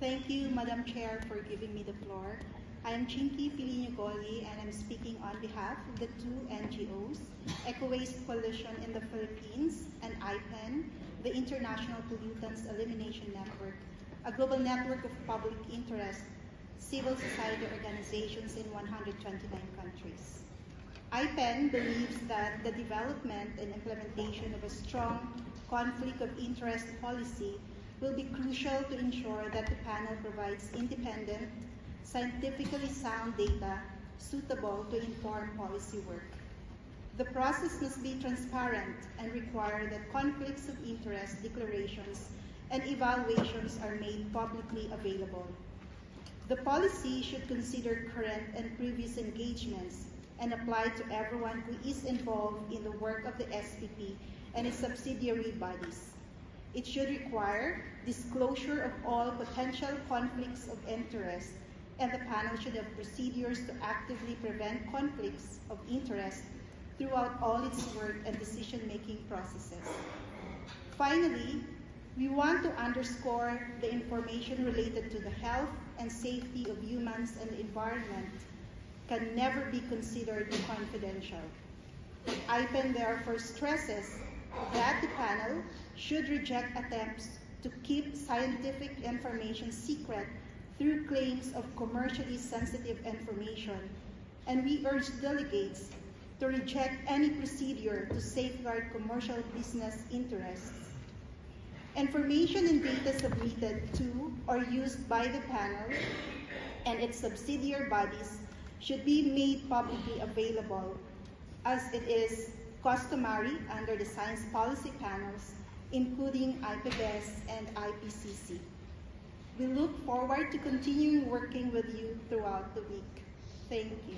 Thank you, Madam Chair, for giving me the floor. I am Chinky Pilinugoli, and I'm speaking on behalf of the two NGOs, Eco Waste Coalition in the Philippines and IPEN, the International Pollutants Elimination Network, a global network of public interest civil society organizations in 129 countries. IPEN believes that the development and implementation of a strong conflict of interest policy will be crucial to ensure that the panel provides independent, scientifically sound data suitable to inform policy work. The process must be transparent and require that conflicts of interest declarations and evaluations are made publicly available. The policy should consider current and previous engagements and apply to everyone who is involved in the work of the SPP and its subsidiary bodies. It should require disclosure of all potential conflicts of interest, and the panel should have procedures to actively prevent conflicts of interest throughout all its work and decision-making processes. Finally, we want to underscore the information related to the health and safety of humans and the environment can never be considered confidential. IPEN therefore stresses that the panel should reject attempts to keep scientific information secret through claims of commercially sensitive information, and we urge delegates to reject any procedure to safeguard commercial business interests. Information and data submitted to or used by the panel and its subsidiary bodies should be made publicly available, as it is customary under the science policy panels, including IPBES and IPCC. We look forward to continuing working with you throughout the week. Thank you.